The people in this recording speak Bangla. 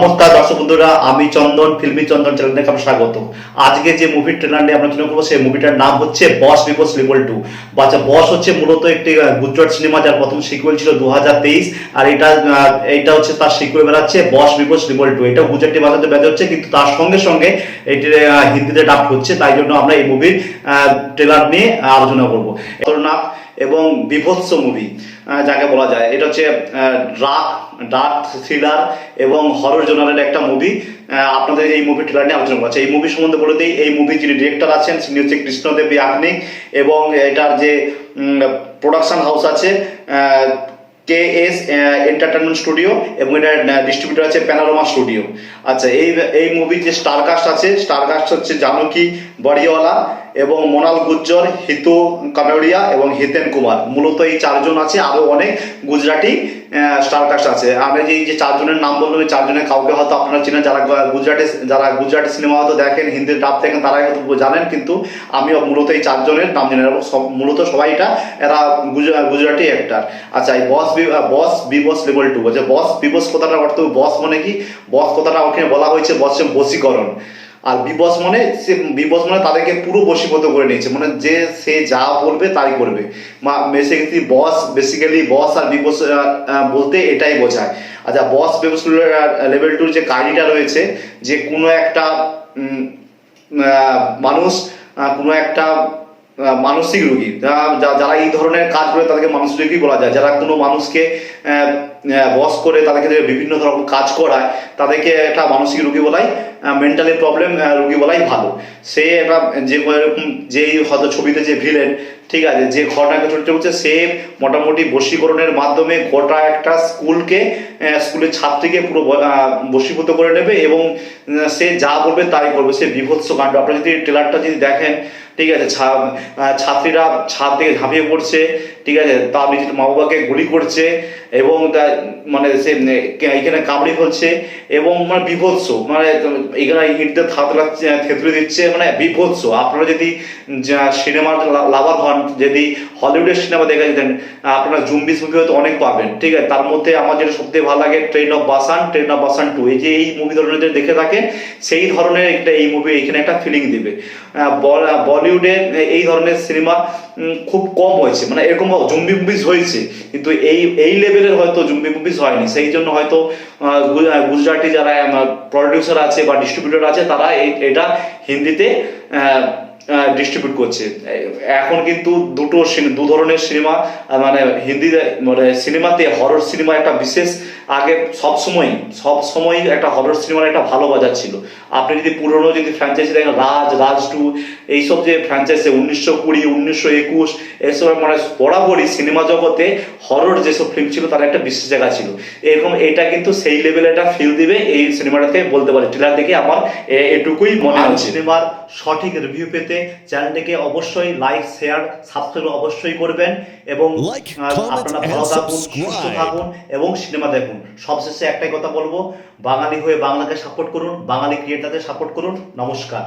নমস্কার দর্শক বন্ধুরা, আমি চন্দন, ফিল্মি চন্দন চ্যানেলে আপনাদের স্বাগত। আজকে যে মুভির ট্রেলার নিয়ে আমরা আলোচনা করবো সেই মুভিটার নাম হচ্ছে বস বিফোর লেভেল 2। বাচ্চা বস হচ্ছে মূলত একটি গুজরাট সিনেমা, যার প্রথম সিকুয়েল ছিল 2023, আর এটা হচ্ছে তার সিকুয়েল বেরাচ্ছে বস বিফোর লেভেল 2। এটা গুজরাটি ভাষাতে বের হচ্ছে, কিন্তু তার সঙ্গে সঙ্গে এটি হিন্দিতে ডাব হচ্ছে, তাই জন্য আমরা এই মুভির ট্রেলার নিয়ে আলোচনা করবো। খতরনাক এবং বিভৎস মুভি যাকে বলা যায়, এটা হচ্ছে ডার্ক থ্রিলার এবং হরর জোনারের একটা মুভি। আপনাদের এই মুভি ট্রেলার নিয়ে আলোচনা করছে। এই মুভি সম্বন্ধে বলে দিই, এই মুভি যিনি ডিরেক্টর আছেন তিনি হচ্ছে কৃষ্ণদেব ইয়াগনিক, এবং এটার যে প্রোডাকশন হাউস আছে KS এন্টারটেনমেন্ট স্টুডিও, এবং এটা ডিস্ট্রিবিউটর আছে প্যানোরামা স্টুডিও। আচ্ছা, এই মুভির যে স্টারকাস্ট আছে, স্টারকাস্ট হচ্ছে জানকী বড়িওয়ালা এবং মোনাল গুজ্জর, হিতু কানোডিয়া এবং হিতেন কুমার। মূলত এই চারজন আছে, আরো অনেক গুজরাটি স্টারকাস্ট আছে। আমি যে চারজনের নাম বললাম, এই চারজনের কাউকে হয়তো আপনারা চিনেন, যারা গুজরাটি সিনেমা হয়তো দেখেন, হিন্দি ডাব দেখেন, তারাই হয়তো জানেন, কিন্তু আমি মূলত এই চারজনের নাম জানি, এবং মূলত সবাই এরা গুজরাটি অ্যাক্টার। আচ্ছা, এই বস বিবস লেভেল 2 বলছে। বস বিবস কথাটার অর্থ, বস মানে কি, বস কথাটা ওখানে বলা হয়েছে বশীকরণ, আর বিবস মানে তাদেরকে পুরো বশীভূত করে নিয়েছে, মানে যে সে যা বলবে তাই করবে। বেসিক্যালি বস আর বিবস বলতে এটাই বোঝায়। আচ্ছা, বস বিবস লেভেল 2 যে কাহিনীটা রয়েছে, যে কোনো একটা মানুষ, কোনো একটা মানসিক রোগী, যারা এই ধরনের কাজ করে তাদেরকে মানসিক রোগী বলা যায়। যারা কোনো মানুষকে বস করে তাদেরকে বিভিন্ন ধরনের কাজ করায়, তাদেরকে একটা মানসিক রোগী বলাই, মেন্টালি প্রবলেম রোগী বলাই ভালো। সে একটা যেই হয়তো ছবিতে যে ভিলেন, ঠিক আছে, যে ঘটনাকে চলতে হচ্ছে, সে মোটামুটি বশীকরণের মাধ্যমে গোটা একটা স্কুলের ছাত্রীকে পুরো বশীভূত করে নেবে, এবং সে যা বলবে তাই করবে। সে বিভৎস কাণ্ড। আপনারা যদি ট্রেলারটা যদি দেখেন, ঠিক আছে, ছাত্রীরা ছাদ থেকে ঝাঁপিয়ে পড়ছে, ঠিক আছে, তার নিজের মা বাবাকে গুলি করছে, এবং মানে সে এখানে কামড়ি ফেলছে, এবং মানে বিভৎস, মানে এখানে ইটদের থেতলে দিচ্ছে, মানে বিভৎস। আপনারা যদি সিনেমার লাভার হন, যদি হলিউডের সিনেমা দেখে যেতেন, আপনারা জুম্বিস মুভি হয়তো অনেক পাবেন, ঠিক আছে। তার মধ্যে আমার যেটা সবথেকে ভালো লাগে ট্রেন অফ বাসান 2। এই যে এই মুভি ধরনের দেখে থাকেন, সেই ধরনের একটা এই মুভি এখানে একটা ফিলিং দিবে। বলিউডে এই ধরনের সিনেমা খুব কম হয়েছে, মানে এরকম জম্বি মুভিজ হয়েছে, কিন্তু এই লেভেলের হয়তো জম্বি মুভিজ হয়নি। সেই জন্য হয়তো গুজরাটি যারা প্রডিউসার আছে বা ডিস্ট্রিবিউটর আছে, তারা এটা হিন্দিতে ডিস্ট্রিবিউট করছে। এখন কিন্তু দু ধরনের সিনেমা, মানে হিন্দি মানে সিনেমাতে হরর সিনেমা একটা বিশেষ, আগে সবসময় একটা হরর সিনেমার একটা ভালো বাজার ছিল। আপনি যদি পুরনো যদি ফ্র্যাঞ্চাইজি দেখেন, রাজ 2, এইসব যে ফ্র্যাঞ্চাইজি 1920, 1921, এসব মানে বরাবরই সিনেমা জগতে হরর যেসব ফিল্ম ছিল তার একটা বিশেষ জায়গা ছিল। এরকম এটা কিন্তু সেই লেভেলে একটা ফিল দিবে এই সিনেমাটাকে বলতে পারি। ট্রেলার দেখে আমার এটুকুই মনে হয়। সিনেমার সঠিক রিভিউ পেতে চ্যানেলটিকে অবশ্যই লাইক, শেয়ার, সাবস্ক্রাইব অবশ্যই করবেন, এবং আপনারা ভালো থাকুন, সুস্থ থাকুন এবং সিনেমা দেখুন। সবশেষে একটাই কথা বলবো, বাঙালি হয়ে বাংলাকে সাপোর্ট করুন, বাঙালি ক্রিয়েটারদের সাপোর্ট করুন। নমস্কার।